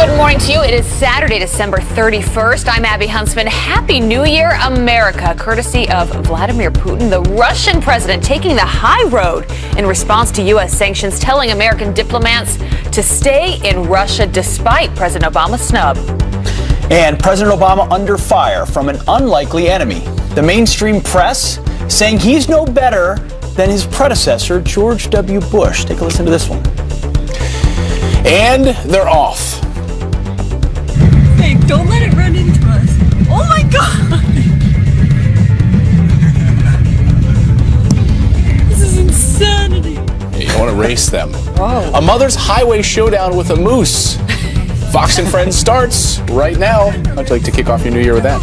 Good morning to you. It is Saturday, December 31st. I'm Abby Huntsman. Happy New Year, America, courtesy of Vladimir Putin, the Russian president, taking the high road in response to U.S. sanctions, telling American diplomats to stay in Russia despite President Obama's snub. And President Obama under fire from an unlikely enemy. The mainstream press saying he's no better than his predecessor, George W. Bush. Take a listen to this one. And they're off. Hey, don't let it run into us. Oh my God! This is insanity. You don't want to race them. Whoa. A mother's highway showdown with a moose. Fox and Friends starts right now. I'd like to kick off your new year with that.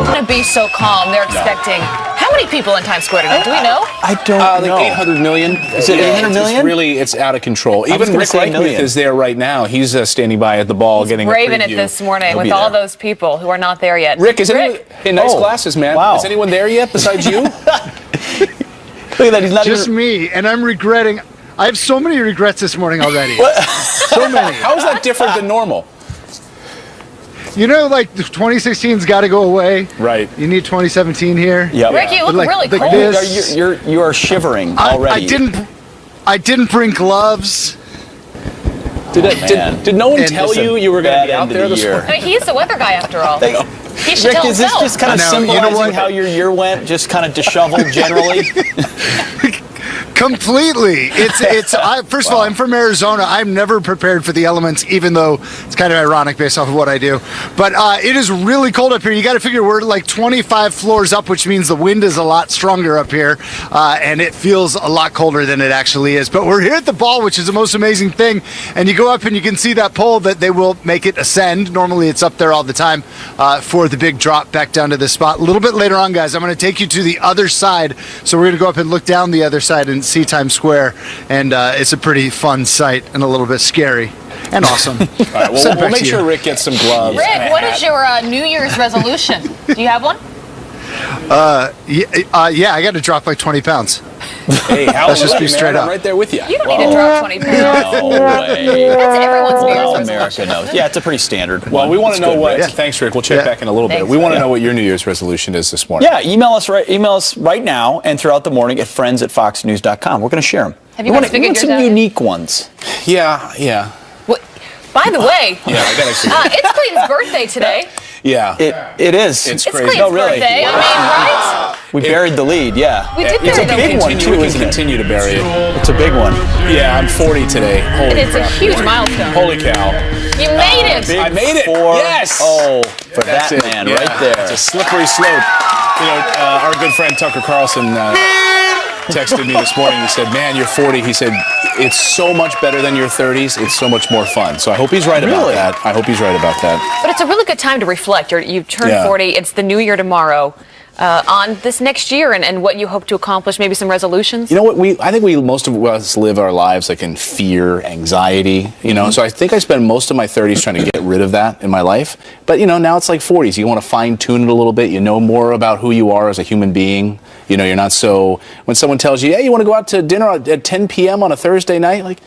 Going to be so calm. They're expecting how many people in Times Square tonight? Do we know? I don't know. Like 800 million. Is it 800 million? It's out of control. I was Even gonna Rick say Reichmuth million. is there right now. He's standing by at the ball getting a Braving it preview. this morning He'll with be all there. those people who are not there yet. Rick, is anyone in nice Oh, glasses, man? wow. Is anyone there yet besides you? Look at that. He's not Just even... me, and I'm regretting. I have so many regrets this morning already. So many. How is that different than normal? You know, like 2016's got to go away. Right. You need 2017 here. Yep. Rick, you look Like- really like cold. this. You are shivering I already. didn't bring gloves. Did no one And tell it's a you were going to bad be out end of there the this year. morning? I mean, he's the weather guy after all. He should Rick, tell is this himself. just kind of I know, you know symbolizing what? how your year went? Just kind of disheveled generally? Completely. First of all, I'm from Arizona. I'm never prepared for the elements, even though it's kind of ironic based off of what I do. But it is really cold up here. You got to figure we're like 25 floors up, which means the wind is a lot stronger up here, and it feels a lot colder than it actually is. But we're here at the ball, which is the most amazing thing. And you go up and you can see that pole that they will make it ascend. Normally it's up there all the time for the big drop back down to this spot. A little bit later on, guys, I'm going to take you to the other side. So we're going to go up and look down the other side and see Times Square, and it's a pretty fun sight and a little bit scary and awesome. All right, well, Send it we'll back make to sure you. Rick gets some gloves. Rick, what is your New Year's resolution? Do you have one? Yeah, I got to drop like 20 pounds. Hey, Let's just be straight I'm up. right there with you. You don't need to drop 20 pounds. No way. That's everyone's New Year's Well, resolution. America knows. Yeah, it's a pretty standard Well, one. we want to It's know good, what. Rick. Thanks, Rick. We'll check Yeah. back in a little bit. Thanks, We want to Rick. know what your New Year's resolution is this morning. Yeah, email us right now and throughout the morning at friends@foxnews.com. We're going to share them. Have you guys figured yours some out yet? unique ones? Yeah. What- By the way, Yeah, I gotta see. it's Clayton's birthday today. Yeah. It is. It's It's crazy. Clayton's No, really. birthday. I mean, right? We buried the lead, yeah. We did It's bury a the big lead. one, too, We can isn't it? Continue to bury it. It's a big one. Yeah, I'm 40 today. Holy And it's a crap. huge milestone. Holy cow. You made it. I made it. 4-0 Yes. for That's that it. man Yeah. right there. It's a slippery slope. You know, our good friend Tucker Carlson texted me this morning. He said, man, you're 40. He said, it's so much better than your 30s. It's so much more fun. So I hope he's right about Really? that. I hope he's right about that. But it's a really good time to reflect. You turn Yeah. 40. It's the new year tomorrow. On this next year and what you hope to accomplish, maybe some resolutions? You know what? I think most of us live our lives like in fear, anxiety, you know. So I think I spent most of my 30s trying to get rid of that in my life. But, you know, now it's like 40s. You want to fine tune it a little bit. You know more about who you are as a human being. You know, you're not so, when someone tells you, hey, you want to go out to dinner at 10 p.m. on a Thursday night? Like,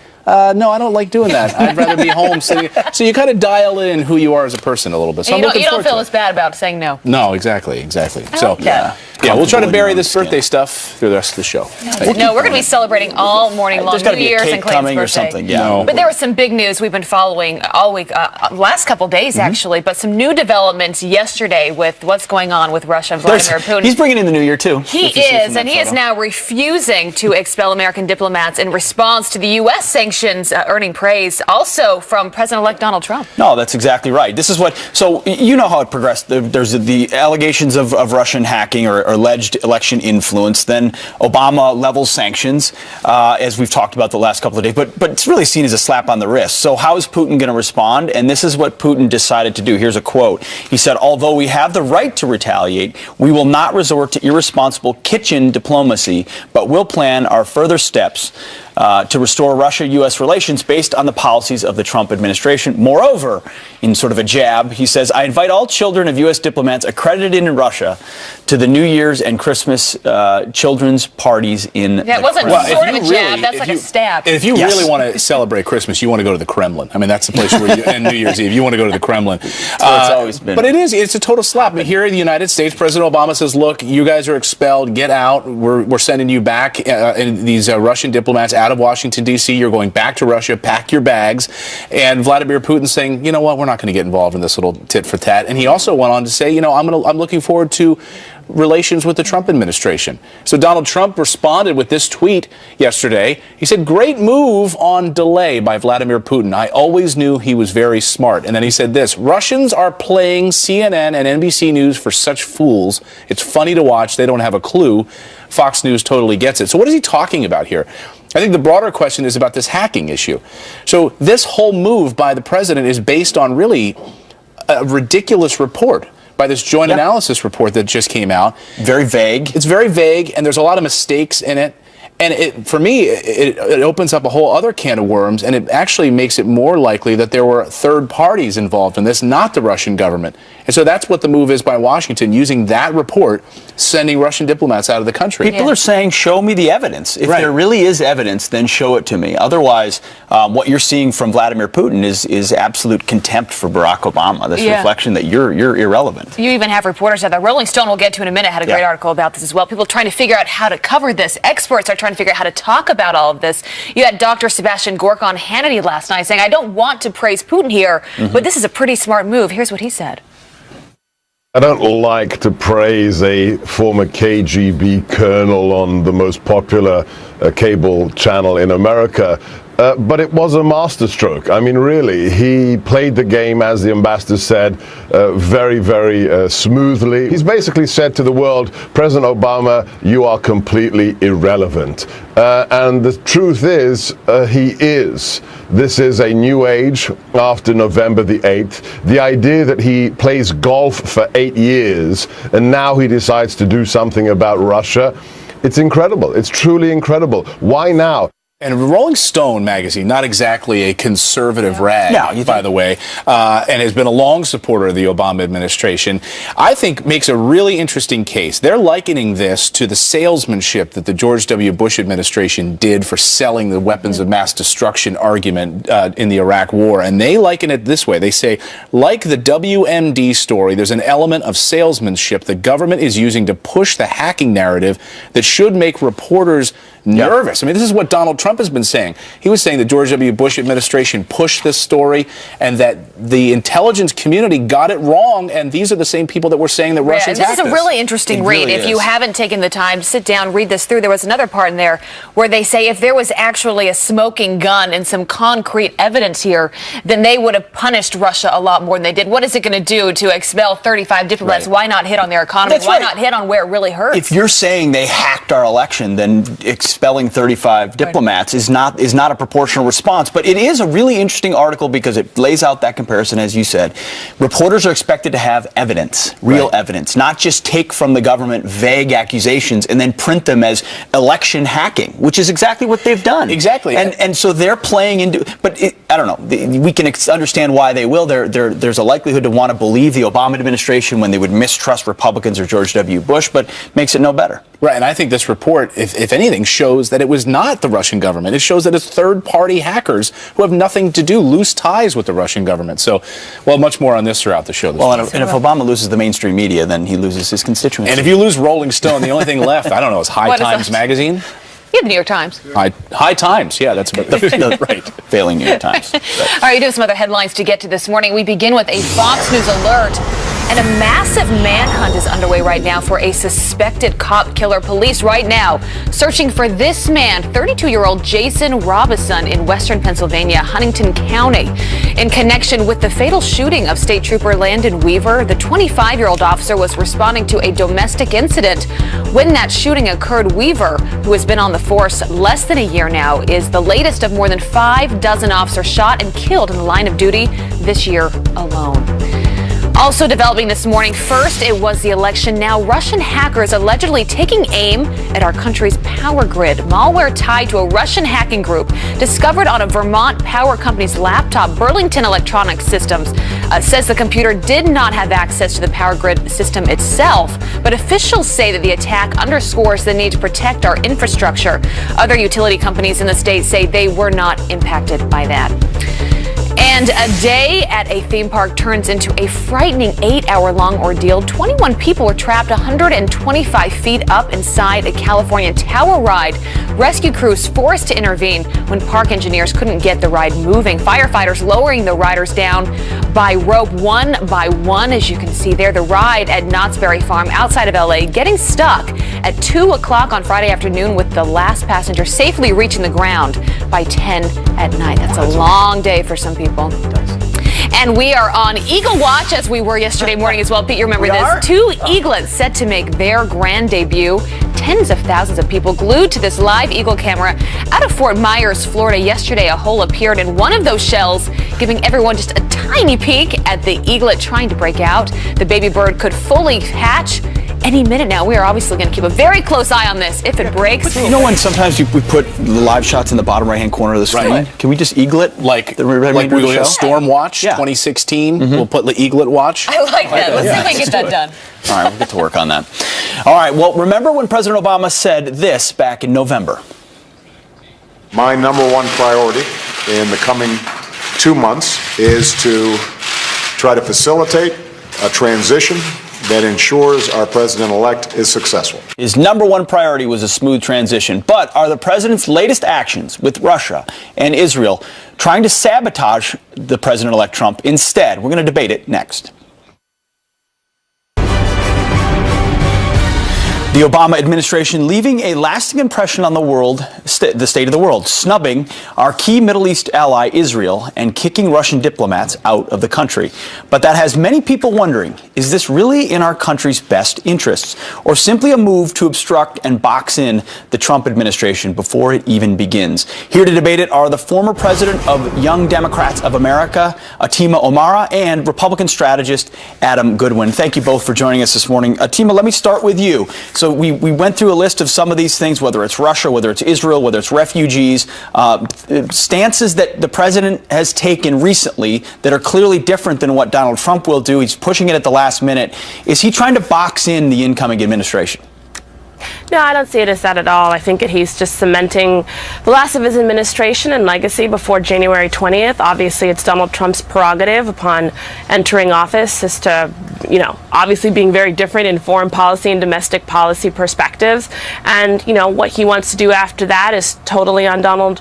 no, I don't like doing that. I'd rather be home sitting. So you kind of dial in who you are as a person a little bit. So And I'm looking you don't forward feel to as it. bad about saying no. No, exactly. So, like that. yeah, we'll try to Comfortable in bury your this own birthday skin. stuff through the rest of the show. No, we're going to be celebrating all morning long. There's got to New be a Year's cake and Clayton's coming or birthday. something. Yeah. No. But there was some big news we've been following all week, last couple days actually, but some new developments yesterday with what's going on with Russia and Vladimir Putin. He's bringing in the new year, too. He if you see from is, that and he is photo. now refusing to expel American diplomats in response to the U.S. sanctions, earning praise also from President-elect Donald Trump. No, that's exactly right. This is what, so you know how it progressed. There's the allegations of Russian hacking or alleged election influence. Then Obama levels sanctions, as we've talked about the last couple of days. But it's really seen as a slap on the wrist. So how is Putin going to respond? And this is what Putin decided to do. Here's a quote. He said, although we have the right to retaliate, we will not resort to irresponsible kitchen diplomacy, but will plan our further steps to restore Russia-U.S. relations based on the policies of the Trump administration. Moreover, in sort of a jab, he says, I invite all children of U.S. diplomats accredited in Russia to the New Year's and Christmas children's parties in the That wasn't Kremlin. sort of a jab. That's like a stab. If you really want to celebrate Christmas, you want to go to the Kremlin. I mean, that's the place where you, and New Year's Eve, you want to go to the Kremlin. That's where it's always been. But it's a total slap. I mean, here in the United States, President Obama says, look, you guys are expelled. Get out. We're sending you back, and these Russian diplomats out of Washington, D.C. You're going back to Russia. Pack your bags. And Vladimir Putin saying, you know what, we're not going to get involved in this little tit for tat. And he also went on to say, you know, I'm looking forward to relations with the Trump administration. So Donald Trump responded with this tweet yesterday. He said, great move on delay by Vladimir Putin. I always knew he was very smart. And then he said this, Russians are playing CNN and NBC News for such fools. It's funny to watch. They don't have a clue. Fox News totally gets it. So what is he talking about here? I think the broader question is about this hacking issue. So this whole move by the president is based on really a ridiculous report by this joint analysis report that just came out. Very vague. It's very vague, and there's a lot of mistakes in it. And for me, it opens up a whole other can of worms, and it actually makes it more likely that there were third parties involved in this, not the Russian government. And so that's what the move is by Washington, using that report, sending Russian diplomats out of the country. People are saying, show me the evidence. If there really is evidence, then show it to me. Otherwise, what you're seeing from Vladimir Putin is absolute contempt for Barack Obama, this reflection that you're irrelevant. You even have reporters at the Rolling Stone, we'll get to in a minute, had a great article about this as well. People trying to figure out how to cover this. Experts are trying to figure out how to talk about all of this. You had Dr. Sebastian Gorka on Hannity last night saying, I don't want to praise Putin here, but this is a pretty smart move. Here's what he said. I don't like to praise a former KGB colonel on the most popular cable channel in America, but it was a masterstroke. I mean, really, he played the game, as the ambassador said, very, very smoothly. He's basically said to the world, President Obama, you are completely irrelevant. And the truth is, he is. This is a new age after November the 8th. The idea that he plays golf for 8 years and now he decides to do something about Russia, it's incredible. It's truly incredible. Why now? And Rolling Stone magazine, not exactly a conservative rag, by the way, and has been a long supporter of the Obama administration, I think makes a really interesting case. They're likening this to the salesmanship that the George W. Bush administration did for selling the weapons of mass destruction argument in the Iraq War. And they liken it this way. They say, like the WMD story, there's an element of salesmanship the government is using to push the hacking narrative that should make reporters nervous. I mean, this is what Donald Trump has been saying. He was saying the George W. Bush administration pushed this story and that the intelligence community got it wrong, and these are the same people that were saying that Russians hacked this is a really interesting read. If you haven't taken the time to sit down, read this through, there was another part in there where they say if there was actually a smoking gun and some concrete evidence here, then they would have punished Russia a lot more than they did. What is it going to do to expel 35 diplomats? Why not hit on their economy? Why not hit on where it really hurts? If you're saying they hacked our election, then expelling 35 diplomats is not a proportional response. But it is a really interesting article because it lays out that comparison, as you said. Reporters are expected to have evidence, real evidence, not just take from the government vague accusations and then print them as election hacking, which is exactly what they've done. Exactly. And so they're playing into, but I don't know, we can understand why they will. There's a likelihood to want to believe the Obama administration when they would mistrust Republicans or George W. Bush, but makes it no better. Right, and I think this report, if anything, shows that it was not the Russian government. It shows that it's third-party hackers who have nothing to do, loose ties with the Russian government. So, well, much more on this throughout the show. And if Obama loses the mainstream media, then he loses his constituency. And if you lose Rolling Stone, the only thing left, I don't know, is High Times magazine? Yeah, the New York Times. High Times, yeah, that's right. Failing New York Times. Right. All right, you do have some other headlines to get to this morning. We begin with a Fox News alert. And a massive manhunt is underway right now for a suspected cop killer. Police right now searching for this man, 32-year-old Jason Robison in western Pennsylvania, Huntington County. In connection with the fatal shooting of State Trooper Landon Weaver, the 25-year-old officer was responding to a domestic incident. When that shooting occurred, Weaver, who has been on the force less than a year now, is the latest of more than 6 officers shot and killed in the line of duty this year alone. Also developing this morning, first it was the election, now Russian hackers allegedly taking aim at our country's power grid. Malware tied to a Russian hacking group discovered on a Vermont power company's laptop. Burlington Electronic Systems says the computer did not have access to the power grid system itself, but officials say that the attack underscores the need to protect our infrastructure. Other utility companies in the state say they were not impacted by that. And a day at a theme park turns into a frightening 8-hour-long ordeal. 21 people were trapped 125 feet up inside a California tower ride. Rescue crews forced to intervene when park engineers couldn't get the ride moving. Firefighters lowering the riders down by rope one by one. As you can see there, the ride at Knott's Berry Farm outside of LA getting stuck at 2 o'clock on Friday afternoon, with the last passenger safely reaching the ground by 10 at night. That's a long day for some people. And we are on Eagle Watch, as we were yesterday morning as well. Pete, you remember this? 2 eaglets set to make their grand debut. Tens of thousands of people glued to this live eagle camera out of Fort Myers, Florida. Yesterday, a hole appeared in one of those shells, giving everyone just a tiny peek at the eaglet trying to break out. The baby bird could fully hatch any minute now. We are obviously going to keep a very close eye on this. If it breaks, you know when sometimes we put the live shots in the bottom right-hand corner of the screen? Right. Can we just eaglet Like the we're remainder of the going to show? Storm Watch 2016. We'll put the Eaglet Watch. I like that. Let's see if we can get that done. All right, we'll get to work on that. All right, well, remember when President Obama said this back in November? My number one priority in the coming 2 months is to try to facilitate a transition that ensures our president-elect is successful. His number one priority was a smooth transition. But are the president's latest actions with Russia and Israel trying to sabotage the president-elect Trump instead? We're going to debate it next. The Obama administration leaving a lasting impression on the world, the state of the world, snubbing our key Middle East ally Israel and kicking Russian diplomats out of the country. But that has many people wondering, is this really in our country's best interests, or simply a move to obstruct and box in the Trump administration before it even begins? Here to debate it are the former president of Young Democrats of America, Atima Omara, and Republican strategist Adam Goodwin. Thank you both for joining us this morning. Atima, let me start with you. So we went through a list of some of these things, whether it's Russia, whether it's Israel, whether it's refugees, stances that the president has taken recently that are clearly different than what Donald Trump will do. He's pushing it at the last minute. Is he trying to box in the incoming administration? No, I don't see it as that at all. I think that he's just cementing the last of his administration and legacy before January 20th. Obviously, it's Donald Trump's prerogative upon entering office as to, obviously being very different in foreign policy and domestic policy perspectives. And, what he wants to do after that is totally on Donald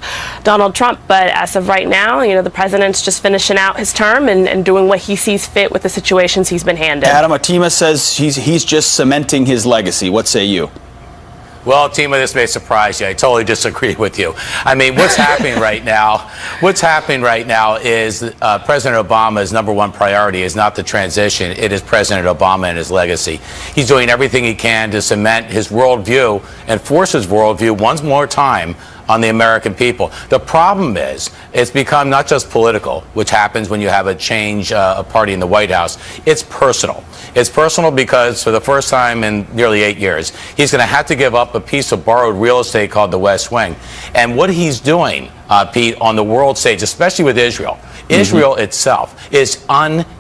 Trump. But as of right now, the president's just finishing out his term and doing what he sees fit with the situations he's been handed. Adam, Atima says he's just cementing his legacy. What say you? Well, Tima, this may surprise you. I totally disagree with you. I mean, what's happening right now? What's happening right now is President Obama's number one priority is not the transition. It is President Obama and his legacy. He's doing everything he can to cement his worldview and force his worldview once more time on the American people. The problem is it's become not just political, which happens when you have a change of party in the White House. It's personal. It's personal because for the first time in nearly 8 years, he's going to have to give up a piece of borrowed real estate called the West Wing. And what he's doing, Pete, on the world stage, especially with Israel, Israel itself is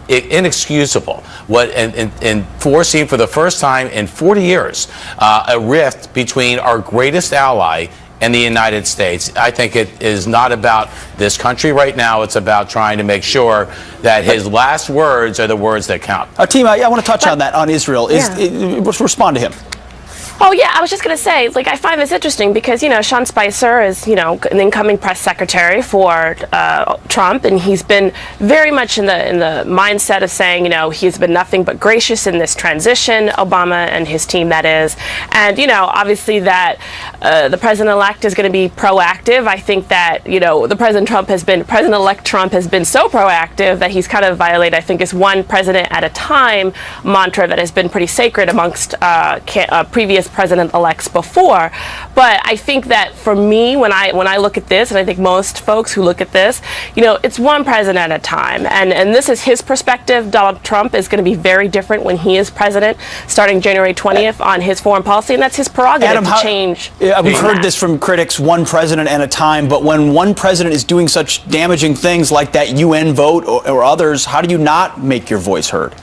inexcusable. In forcing for the first time in 40 years a rift between our greatest ally and the United States. I think it is not about this country right now. It's about trying to make sure that his last words are the words that count. Atima, I want to touch on that, on Israel. Respond to him. Oh, yeah, I was just going to say, I find this interesting because, Sean Spicer is, an incoming press secretary for Trump, and he's been very much in the mindset of saying, he's been nothing but gracious in this transition, Obama and his team, that is. And, obviously that the president-elect is going to be proactive. I think that, the President-elect Trump has been so proactive that he's kind of violated, I think, his one president at a time mantra that has been pretty sacred amongst previous previous president-elects before. But I think that for me, when I look at this, and I think most folks who look at this, it's one president at a time. And this is his perspective. Donald Trump is going to be very different when he is president, starting January 20th on his foreign policy, and that's his prerogative to change. We've heard this from critics, one president at a time, but when one president is doing such damaging things like that UN vote or others, how do you not make your voice heard?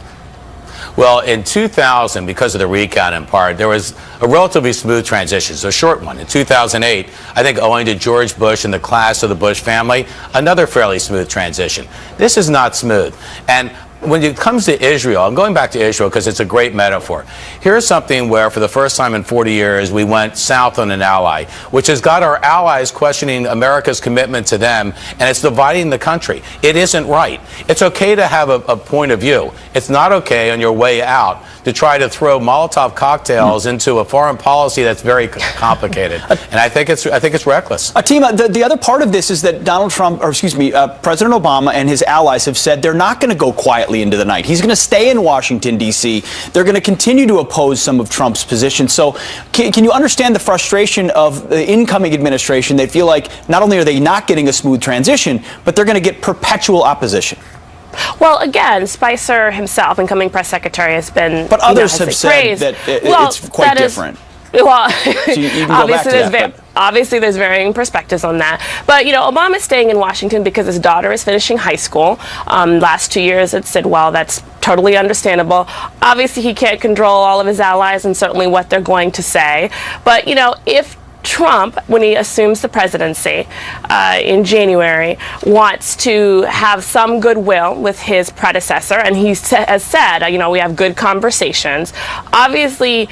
Well, in 2000, because of the recount in part, there was a relatively smooth transition, so a short one. In 2008, I think owing to George Bush and the class of the Bush family, another fairly smooth transition. This is not smooth. And when it comes to Israel, I'm going back to Israel because it's a great metaphor. Here's something where for the first time in 40 years, we went south on an ally, which has got our allies questioning America's commitment to them, and it's dividing the country. It isn't right. It's okay to have a point of view. It's not okay on your way out to try to throw Molotov cocktails into a foreign policy that's very complicated. And I think it's reckless. Atima, the other part of this is that President Obama and his allies have said they're not going to go quietly into the night. He's going to stay in Washington, D.C. They're going to continue to oppose some of Trump's positions. So can you understand the frustration of the incoming administration? They feel like not only are they not getting a smooth transition, but they're going to get perpetual opposition. Well, again, Spicer himself, incoming press secretary, has been. But others have said that it's quite different. Well, so you can go back to that, obviously there's varying perspectives on that. But, Obama's staying in Washington because his daughter is finishing high school. Last 2 years, it said, well, that's totally understandable. Obviously, he can't control all of his allies and certainly what they're going to say. But, if Trump, when he assumes the presidency in January, wants to have some goodwill with his predecessor, and he has said, we have good conversations, obviously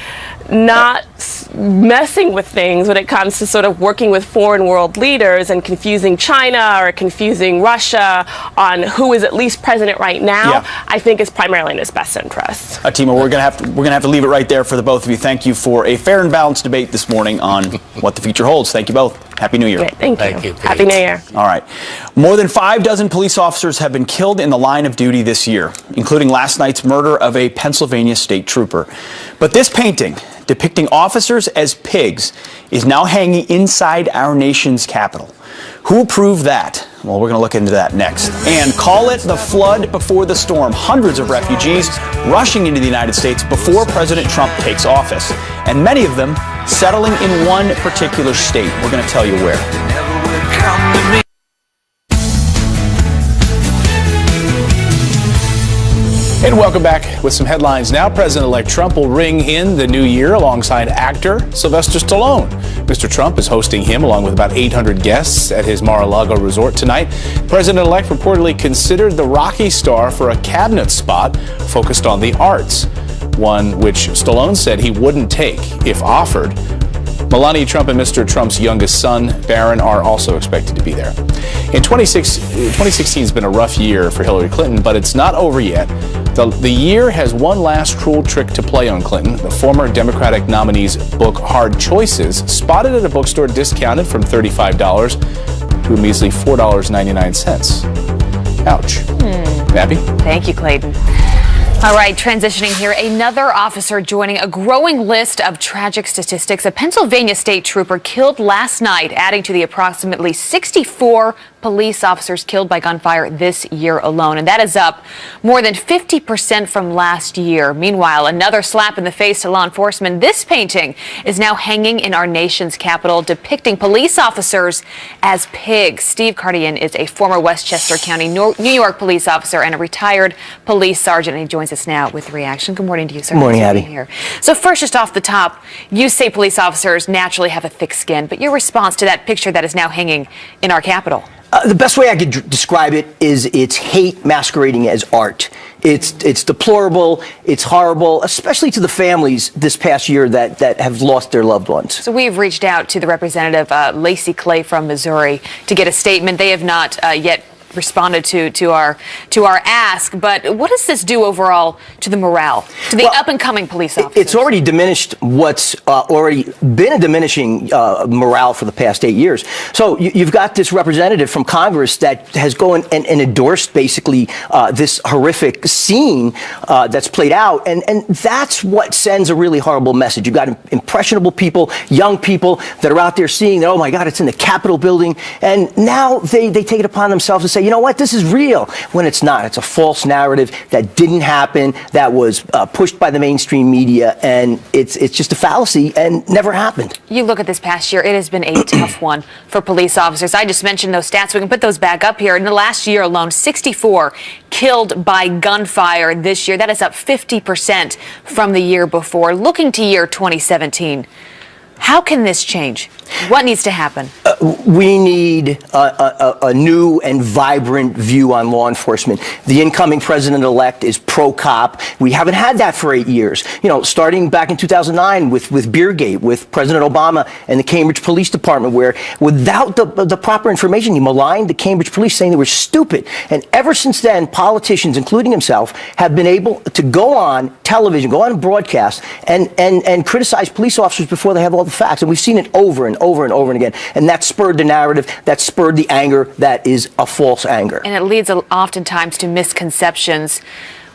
not messing with things when it comes to sort of working with foreign world leaders and confusing China or confusing Russia on who is at least president right now, I think is primarily in his best interest. Atima, we're gonna have to leave it right there for the both of you. Thank you for a fair and balanced debate this morning on what the future holds. Thank you both. Happy New Year. Great, thank you. Happy New Year. All right. More than 6 police officers have been killed in the line of duty this year, including last night's murder of a Pennsylvania state trooper. But this painting depicting officers as pigs is now hanging inside our nation's capital. Who approved that? Well, we're going to look into that next. And call it the flood before the storm. Hundreds of refugees rushing into the United States before President Trump takes office. And many of them settling in one particular state. We're going to tell you where. And welcome back with some headlines now. President-elect Trump will ring in the new year alongside actor Sylvester Stallone. Mr. Trump is hosting him along with about 800 guests at his Mar-a-Lago resort tonight. President-elect reportedly considered the Rocky star for a cabinet spot focused on the arts, one which Stallone said he wouldn't take if offered. Melania Trump and Mr. Trump's youngest son, Barron, are also expected to be there. 2016 has been a rough year for Hillary Clinton, but it's not over yet. The year has one last cruel trick to play on Clinton. The former Democratic nominee's book, Hard Choices, spotted at a bookstore discounted from $35 to a measly $4.99. Ouch. Abby? Thank you, Clayton. All right, transitioning here, another officer joining a growing list of tragic statistics. A Pennsylvania state trooper killed last night, adding to the approximately 64 police officers killed by gunfire this year alone. And that is up more than 50% from last year. Meanwhile, another slap in the face to law enforcement. This painting is now hanging in our nation's capital, depicting police officers as pigs. Steve Cardian is a former Westchester County, New York police officer and a retired police sergeant. And he joins us now with the reaction. Good morning to you, sir. Good morning, Abby. Here. So first, just off the top, you say police officers naturally have a thick skin, but your response to that picture that is now hanging in our capital? The best way I could describe it is it's hate masquerading as art. It's deplorable, it's horrible, especially to the families this past year that have lost their loved ones. So we've reached out to the representative, Lacey Clay from Missouri, to get a statement. They have not yet responded to our ask. But what does this do overall to the morale, to the up and coming police officers? It's already diminished what's already been a diminishing morale for the past 8 years. So you've got this representative from Congress that has gone and endorsed basically this horrific scene that's played out, and that's what sends a really horrible message. You've got impressionable people, young people that are out there seeing that, oh my God, it's in the Capitol building, and now they take it upon themselves to say, you know what, this is real, when it's not. It's a false narrative that didn't happen, that was pushed by the mainstream media, and it's just a fallacy and never happened. You look at this past year, it has been a tough one for police officers. I just mentioned those stats. We can put those back up here. In the last year alone, 64 killed by gunfire this year. That is up 50% from the year before. Looking to year 2017, how can this change? What needs to happen? We need a new and vibrant view on law enforcement. The incoming president-elect is pro-cop. We haven't had that for 8 years. You know, starting back in 2009 with Beergate, with President Obama and the Cambridge Police Department, where without the proper information, he maligned the Cambridge police, saying they were stupid. And ever since then, politicians, including himself, have been able to go on television, go on broadcast, and criticize police officers before they have all the facts. And we've seen it over and over and over and again. And that spurred the narrative, that spurred the anger that is a false anger. And it leads oftentimes to misconceptions.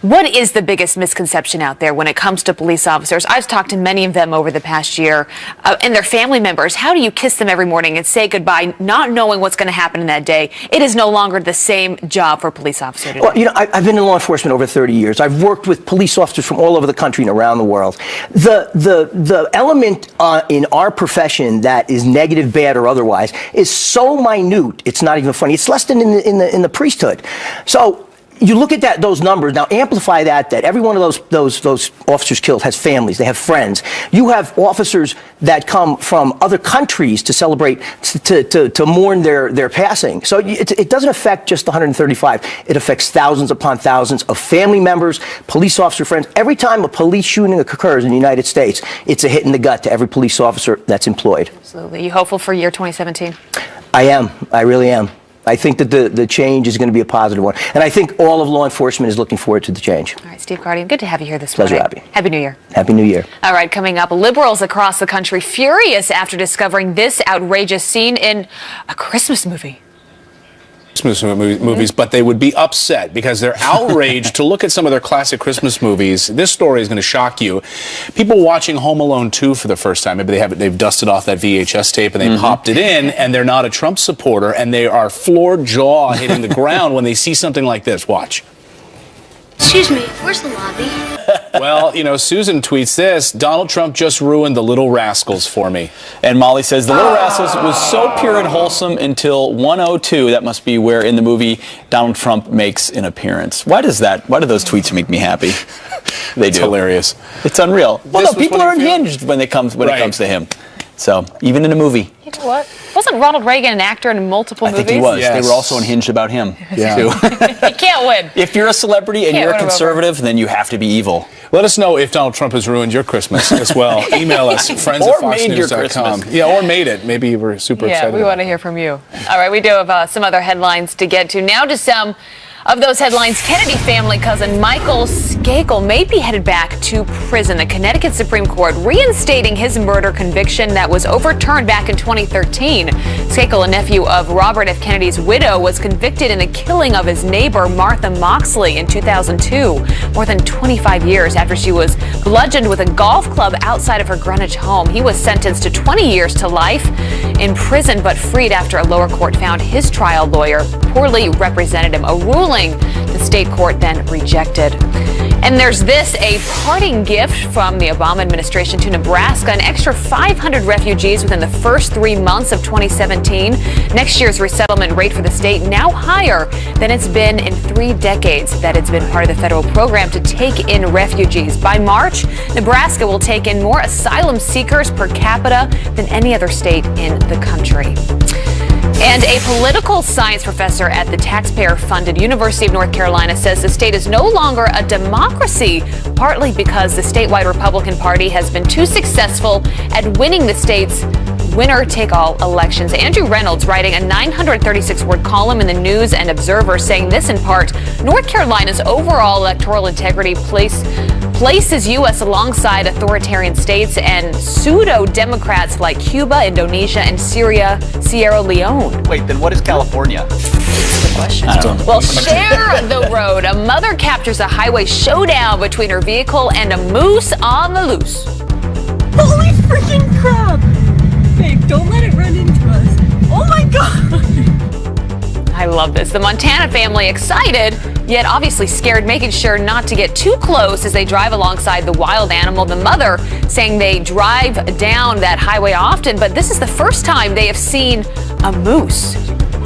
What is the biggest misconception out there when it comes to police officers? I've talked to many of them over the past year and their family members. How do you kiss them every morning and say goodbye, not knowing what's going to happen in that day? It is no longer the same job for a police officer today. Well, you know, I've been in law enforcement over 30 years. I've worked with police officers from all over the country and around the world. The element in our profession that is negative, bad, or otherwise is so minute, it's not even funny. It's less than in the priesthood. So you look at those numbers, now amplify that every one of those officers killed has families, they have friends. You have officers that come from other countries to celebrate, to mourn their passing. So it doesn't affect just the 135. It affects thousands upon thousands of family members, police officer friends. Every time a police shooting occurs in the United States, it's a hit in the gut to every police officer that's employed. Absolutely. You hopeful for year 2017? I am. I really am. I think that the change is going to be a positive one. And I think all of law enforcement is looking forward to the change. All right, Steve Guardian, good to have you here this Pleasure, morning. Abby. Happy New Year. Happy New Year. All right, coming up, liberals across the country furious after discovering this outrageous scene in a Christmas movie. Christmas movies, but they would be upset because they're outraged to look at some of their classic Christmas movies. This story is going to shock you. People watching Home Alone 2 for the first time, maybe they've dusted off that VHS tape and they popped it in, and they're not a Trump supporter, and they are floor jaw hitting the ground when they see something like this. Watch. Excuse me, where's the lobby? Well, you know, Susan tweets this: Donald Trump just ruined The Little Rascals for me. And Molly says The Little Rascals was so pure and wholesome until 102. That must be where in the movie Donald Trump makes an appearance. Why do those tweets make me happy? They do. It's hilarious. It's unreal. Well, no, people are unhinged when it comes to him. So even in a movie. You know what? Wasn't Ronald Reagan an actor in multiple movies? I think he was. Yes. They were also unhinged about him, too. You can't win. If you're a celebrity and you're a conservative, then you have to be evil. Let us know if Donald Trump has ruined your Christmas as well. Email us, friends@foxnews.com. Yeah, or made it. Maybe you were super excited. Yeah, we want to hear from you. All right, we do have some other headlines to get to. Now to some of those headlines. Kennedy family cousin Michael Skakel may be headed back to prison. The Connecticut Supreme Court reinstating his murder conviction that was overturned back in 2013. Skakel, a nephew of Robert F. Kennedy's widow, was convicted in the killing of his neighbor Martha Moxley in 2002, more than 25 years after she was bludgeoned with a golf club outside of her Greenwich home. He was sentenced to 20 years to life in prison, but freed after a lower court found his trial lawyer poorly represented him, a ruling the state court then rejected. And there's this, a parting gift from the Obama administration to Nebraska, an extra 500 refugees within the first 3 months of 2017. Next year's resettlement rate for the state now higher than it's been in 3 decades that it's been part of the federal program to take in refugees. By March, Nebraska will take in more asylum seekers per capita than any other state in the country. And a political science professor at the taxpayer-funded University of North Carolina says the state is no longer a democracy, partly because the statewide Republican Party has been too successful at winning the state's winner-take-all elections. Andrew Reynolds writing a 936-word column in the News and Observer saying this in part, North Carolina's overall electoral integrity places U.S. alongside authoritarian states and pseudo-democrats like Cuba, Indonesia, and Sierra Leone. Wait, then what is California? That's the question. Well, share the road. A mother captures a highway showdown between her vehicle and a moose on the loose. Holy freaking crap! Babe, don't let it run into us. Oh my god! I love this. The Montana family excited, yet obviously scared, making sure not to get too close as they drive alongside the wild animal. The mother saying they drive down that highway often, but this is the first time they have seen a moose.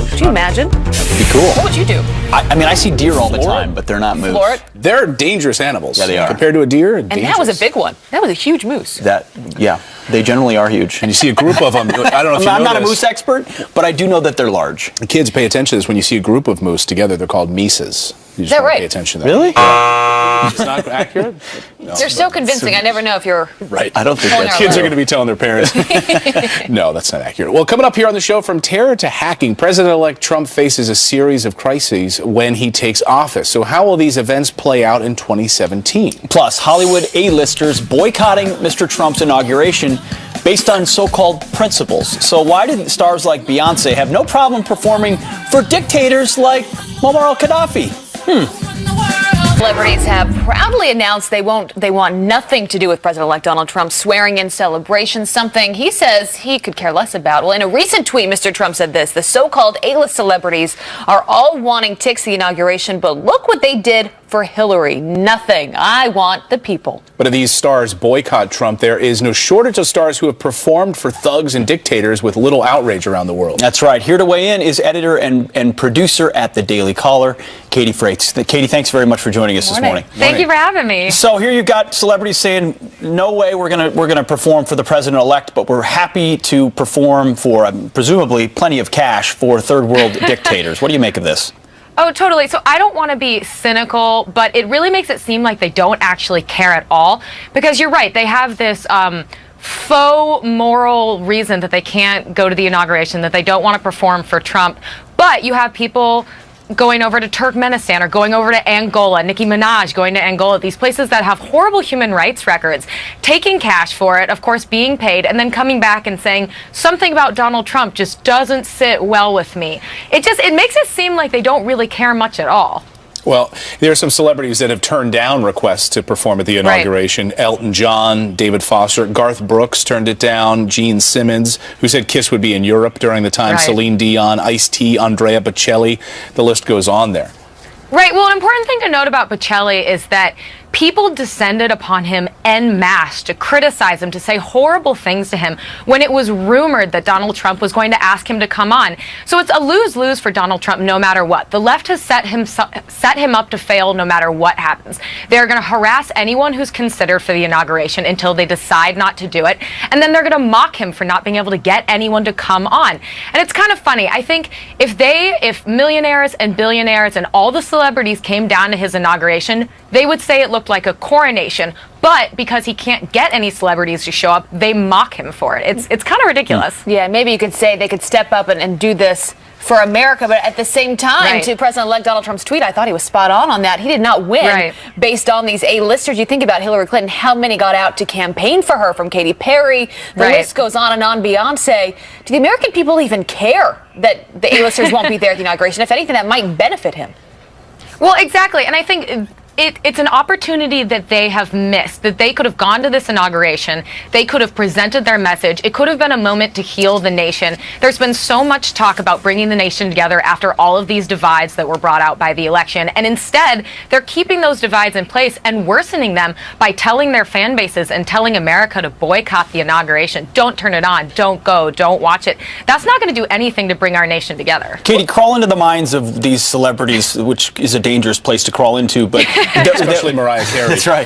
Could you imagine? That'd be cool. What would you do? I mean, I see deer all the time, but they're not moose. Floor it? They're dangerous animals. Yeah, they are. Compared to a deer, And that was a big one. That was a huge moose. Yeah, they generally are huge. And you see a group of them. I don't know if you know I'm not a this. moose expert, but I do know that they're large. The kids pay attention to this. When you see a group of moose together, they're called meses. You just that gotta right? Pay attention to that. Really? It's not accurate? No. They're so convincing. I never know if you're Right. I don't think Pulling that's our Kids are leg. going to be telling their parents. No, that's not accurate. Well, coming up here on the show, from terror to hacking, President-elect Trump faces a series of crises when he takes office. So how will these events play out in 2017? Plus, Hollywood A-listers boycotting Mr. Trump's inauguration based on so-called principles. So why did stars like Beyonce have no problem performing for dictators like Muammar al-Gaddafi? Celebrities have proudly announced they want nothing to do with President-elect Donald Trump's swearing-in celebration, something he says he could care less about. Well, in a recent tweet, Mr. Trump said this: the so-called A-list celebrities are all wanting tickets to the inauguration, but look what they did for Hillary. Nothing. I want the people. But if these stars boycott Trump, there is no shortage of stars who have performed for thugs and dictators with little outrage around the world. That's right. Here to weigh in is editor and producer at The Daily Caller, Katie Freites. Katie, thanks very much for joining us this morning. Thank you for having me. So here you've got celebrities saying, no way we're gonna perform for the president-elect, but we're happy to perform for presumably plenty of cash for third world dictators. What do you make of this? Oh, totally. So I don't want to be cynical, but it really makes it seem like they don't actually care at all. Because you're right, they have this faux moral reason that they can't go to the inauguration, that they don't want to perform for Trump. But you have people going over to Turkmenistan or going over to Angola, Nicki Minaj going to Angola, these places that have horrible human rights records, taking cash for it, of course being paid, and then coming back and saying something about Donald Trump just doesn't sit well with me. It makes it seem like they don't really care much at all. Well, there are some celebrities that have turned down requests to perform at the inauguration. Right. Elton John, David Foster, Garth Brooks turned it down. Gene Simmons, who said Kiss would be in Europe during the time. Right. Celine Dion, Ice-T, Andrea Bocelli. The list goes on there. Right. Well, an important thing to note about Bocelli is that people descended upon him en masse to criticize him, to say horrible things to him when it was rumored that Donald Trump was going to ask him to come on. So it's a lose-lose for Donald Trump no matter what. The left has set him up to fail no matter what happens. They're going to harass anyone who's considered for the inauguration until they decide not to do it. And then they're going to mock him for not being able to get anyone to come on. And it's kind of funny. I think if millionaires and billionaires and all the celebrities came down to his inauguration, they would say it looked like a coronation, but because he can't get any celebrities to show up, they mock him for it. It's kind of ridiculous. Yeah, maybe you could say they could step up and do this for America, but at the same time, right. To President-elect Donald Trump's tweet, I thought he was spot on that. He did not win based on these A-listers. You think about Hillary Clinton, how many got out to campaign for her, from Katy Perry, the list goes on and on, Beyonce. Do the American people even care that the A-listers won't be there at the inauguration? If anything, that might benefit him. Well, exactly, and I think it's an opportunity that they have missed, that they could have gone to this inauguration, they could have presented their message, it could have been a moment to heal the nation. There's been so much talk about bringing the nation together after all of these divides that were brought out by the election, and instead they're keeping those divides in place and worsening them by telling their fan bases and telling America to boycott the inauguration. Don't turn it on, don't go, don't watch it. That's not going to do anything to bring our nation together. Katie, crawl into the minds of these celebrities, which is a dangerous place to crawl into, but especially Mariah Carey. That's right.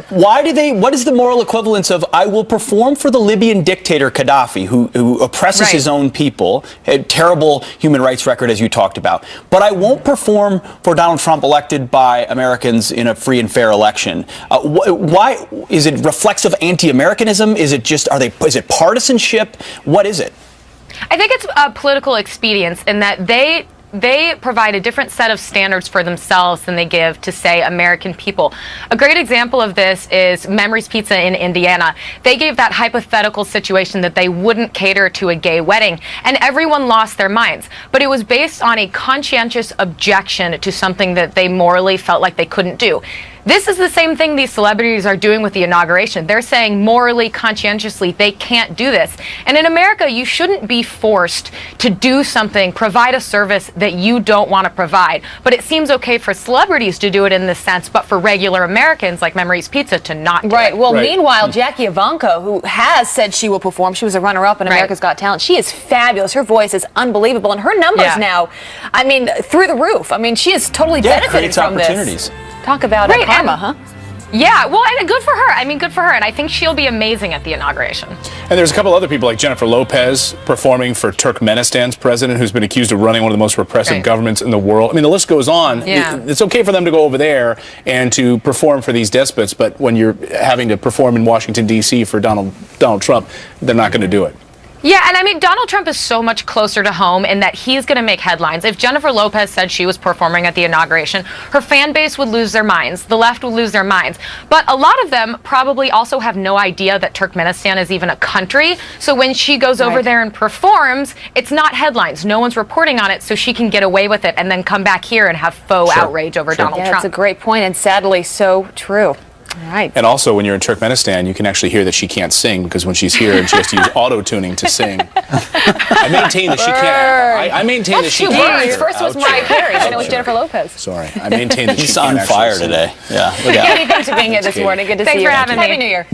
What is the moral equivalence of I will perform for the Libyan dictator Gaddafi, who oppresses his own people, had terrible human rights record as you talked about, but I won't perform for Donald Trump elected by Americans in a free and fair election? Why is it reflexive anti-Americanism? Is it partisanship? What is it? I think it's political expedience in that they provide a different set of standards for themselves than they give to, say, American people. A great example of this is Memories Pizza in Indiana. They gave that hypothetical situation that they wouldn't cater to a gay wedding, and everyone lost their minds. But it was based on a conscientious objection to something that they morally felt like they couldn't do. This is the same thing these celebrities are doing with the inauguration. They're saying morally, conscientiously, they can't do this. And in America, you shouldn't be forced to do something, provide a service that you don't want to provide. But it seems okay for celebrities to do it in this sense, but for regular Americans like Memories Pizza to not do it. Well, meanwhile, Jackie Ivanko, who has said she will perform, she was a runner-up in America's Got Talent. She is fabulous. Her voice is unbelievable. And her numbers now, I mean, through the roof. I mean, she is totally benefiting from opportunities. This. Talk about karma, huh? Yeah, well, and good for her. I mean, good for her. And I think she'll be amazing at the inauguration. And there's a couple other people like Jennifer Lopez performing for Turkmenistan's president, who's been accused of running one of the most repressive governments in the world. I mean, the list goes on. Yeah. It's okay for them to go over there and to perform for these despots, but when you're having to perform in Washington, D.C. for Donald Trump, they're not going to do it. Yeah, and I mean, Donald Trump is so much closer to home in that he's going to make headlines. If Jennifer Lopez said she was performing at the inauguration, her fan base would lose their minds. The left would lose their minds. But a lot of them probably also have no idea that Turkmenistan is even a country. So when she goes over there and performs, it's not headlines. No one's reporting on it, so she can get away with it and then come back here and have faux outrage over Donald Trump. That's a great point, and sadly so true. All right. And also, when you're in Turkmenistan, you can actually hear that she can't sing because when she's here and she has to use auto-tuning to sing. I maintain that she can't. I maintain that she can't. That's 2 words. First was Mariah Carey, then it was Jennifer Lopez. Sorry. I maintain that she's on fire today. Yeah. Katie, thanks for being here this morning. Good to see you. Thanks for having me. Happy New Year.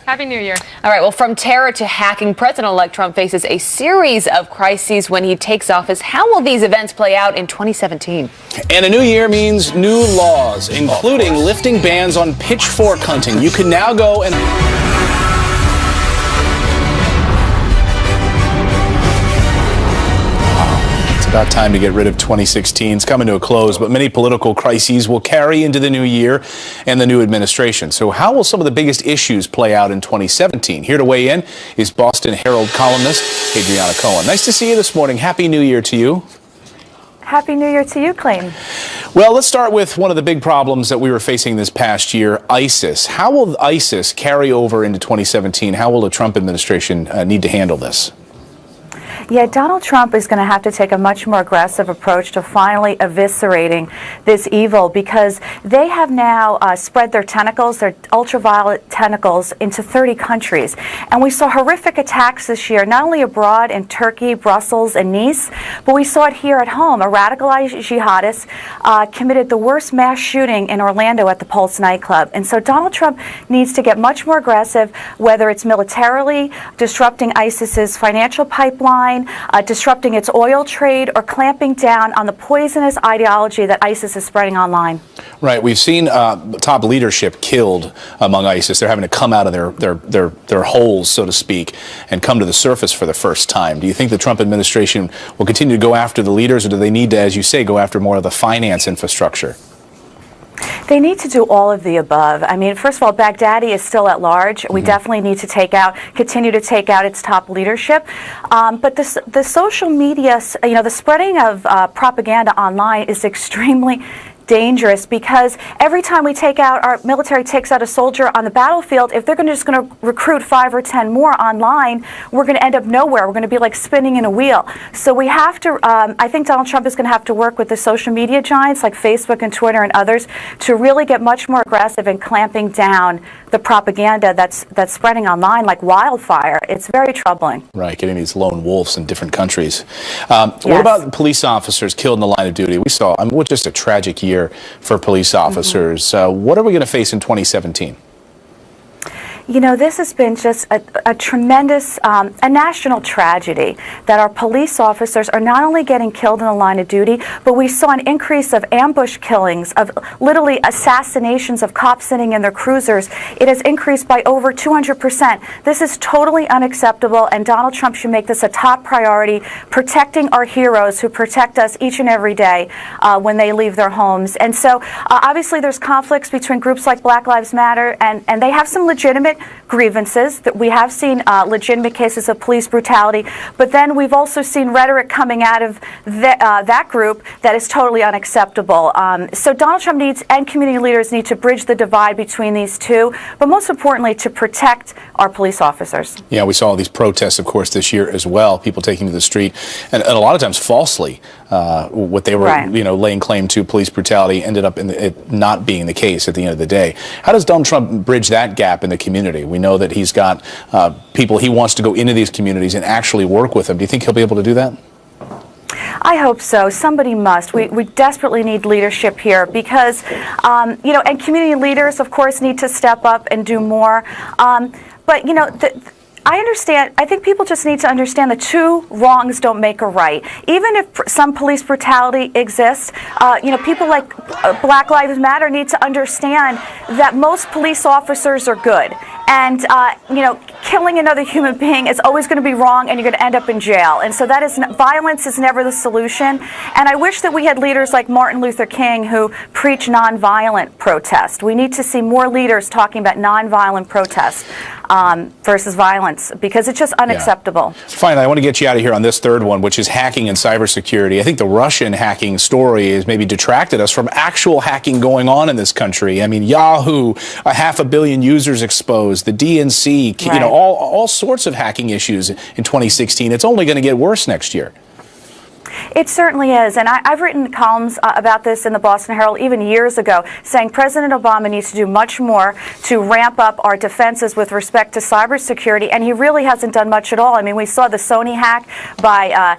Happy New Year. All right, well, from terror to hacking, President-elect Trump faces a series of crises when he takes office. How will these events play out in 2017? And a new year means new laws, including lifting bans on pitchfork hunting. You can now go and... About time to get rid of 2016. It's coming to a close, but many political crises will carry into the new year and the new administration. So how will some of the biggest issues play out in 2017? Here to weigh in is Boston Herald columnist Adriana Cohen. Nice to see you this morning. Happy New Year to you. Happy New Year to you, Clayton. Well, let's start with one of the big problems that we were facing this past year, ISIS. How will ISIS carry over into 2017? How will the Trump administration need to handle this? Yeah, Donald Trump is going to have to take a much more aggressive approach to finally eviscerating this evil because they have now spread their tentacles, their ultraviolet tentacles, into 30 countries. And we saw horrific attacks this year, not only abroad in Turkey, Brussels, and Nice, but we saw it here at home. A radicalized jihadist committed the worst mass shooting in Orlando at the Pulse nightclub. And so Donald Trump needs to get much more aggressive, whether it's militarily, disrupting ISIS's financial pipeline, disrupting its oil trade, or clamping down on the poisonous ideology that ISIS is spreading online. Right. We've seen top leadership killed among ISIS. They're having to come out of their holes, so to speak, and come to the surface for the first time. Do you think the Trump administration will continue to go after the leaders, or do they need to, as you say, go after more of the finance infrastructure? They need to do all of the above. I mean, first of all, Baghdadi is still at large. We definitely need to continue to take out its top leadership. But the social media, the spreading of propaganda online is extremely dangerous because every time our military takes out a soldier on the battlefield, if they're just going to recruit 5 or 10 more online, we're going to end up nowhere. We're going to be like spinning in a wheel. So we have to, I think Donald Trump is going to have to work with the social media giants like Facebook and Twitter and others to really get much more aggressive in clamping down the propaganda that's spreading online like wildfire. It's very troubling. Right, getting these lone wolves in different countries. What about police officers killed in the line of duty? We saw, just a tragic year for police officers. What are we going to face in 2017? You know, this has been just a tremendous, a national tragedy that our police officers are not only getting killed in the line of duty, but we saw an increase of ambush killings, of literally assassinations of cops sitting in their cruisers. It has increased by over 200%. This is totally unacceptable, and Donald Trump should make this a top priority, protecting our heroes who protect us each and every day when they leave their homes. And so, obviously, there's conflicts between groups like Black Lives Matter, and they have some legitimate grievances. That we have seen legitimate cases of police brutality, but then we've also seen rhetoric coming out of that group that is totally unacceptable. So Donald Trump needs, and community leaders need, to bridge the divide between these two, but most importantly, to protect our police officers. Yeah, we saw all these protests, of course, this year as well, people taking to the street, and a lot of times falsely. What they were, right, laying claim to police brutality ended up in it not being the case at the end of the day. How does Donald Trump bridge that gap in the community? We know that he's got people he wants to go into these communities and actually work with them. Do you think he'll be able to do that? I hope so. Somebody must. We desperately need leadership here because, and community leaders, of course, need to step up and do more. But, I understand. I think people just need to understand that two wrongs don't make a right. Even if some police brutality exists, people like Black Lives Matter need to understand that most police officers are good. And, killing another human being is always going to be wrong, and you're going to end up in jail. And so violence is never the solution. And I wish that we had leaders like Martin Luther King who preach nonviolent protest. We need to see more leaders talking about nonviolent protest versus violence, because it's just unacceptable. Yeah. Finally, I want to get you out of here on this third one, which is hacking and cybersecurity. I think the Russian hacking story has maybe detracted us from actual hacking going on in this country. I mean, Yahoo, 500 million users exposed, the DNC, right, all sorts of hacking issues in 2016. It's only going to get worse next year. It certainly is, and I've written columns about this in the Boston Herald even years ago, saying President Obama needs to do much more to ramp up our defenses with respect to cybersecurity, and he really hasn't done much at all. I mean, we saw the Sony hack by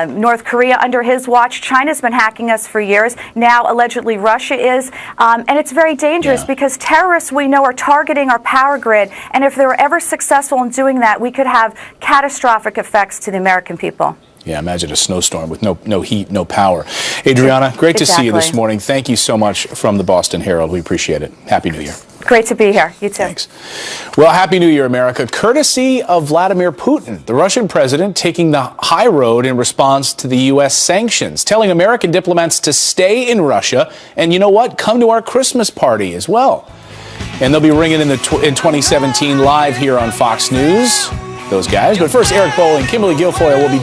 North Korea under his watch. China's been hacking us for years. Now, allegedly, Russia is, and it's very dangerous because terrorists, we know, are targeting our power grid, and if they were ever successful in doing that, we could have catastrophic effects to the American people. Yeah, imagine a snowstorm with no heat, no power. Adriana, great to see you this morning. Thank you so much from the Boston Herald. We appreciate it. Happy New Year. Great to be here. You too. Thanks. Well, Happy New Year, America. Courtesy of Vladimir Putin, the Russian president taking the high road in response to the U.S. sanctions, telling American diplomats to stay in Russia and, you know what, come to our Christmas party as well. And they'll be ringing in 2017 live here on Fox News, those guys. But first, Eric Bolling, Kimberly Guilfoyle will be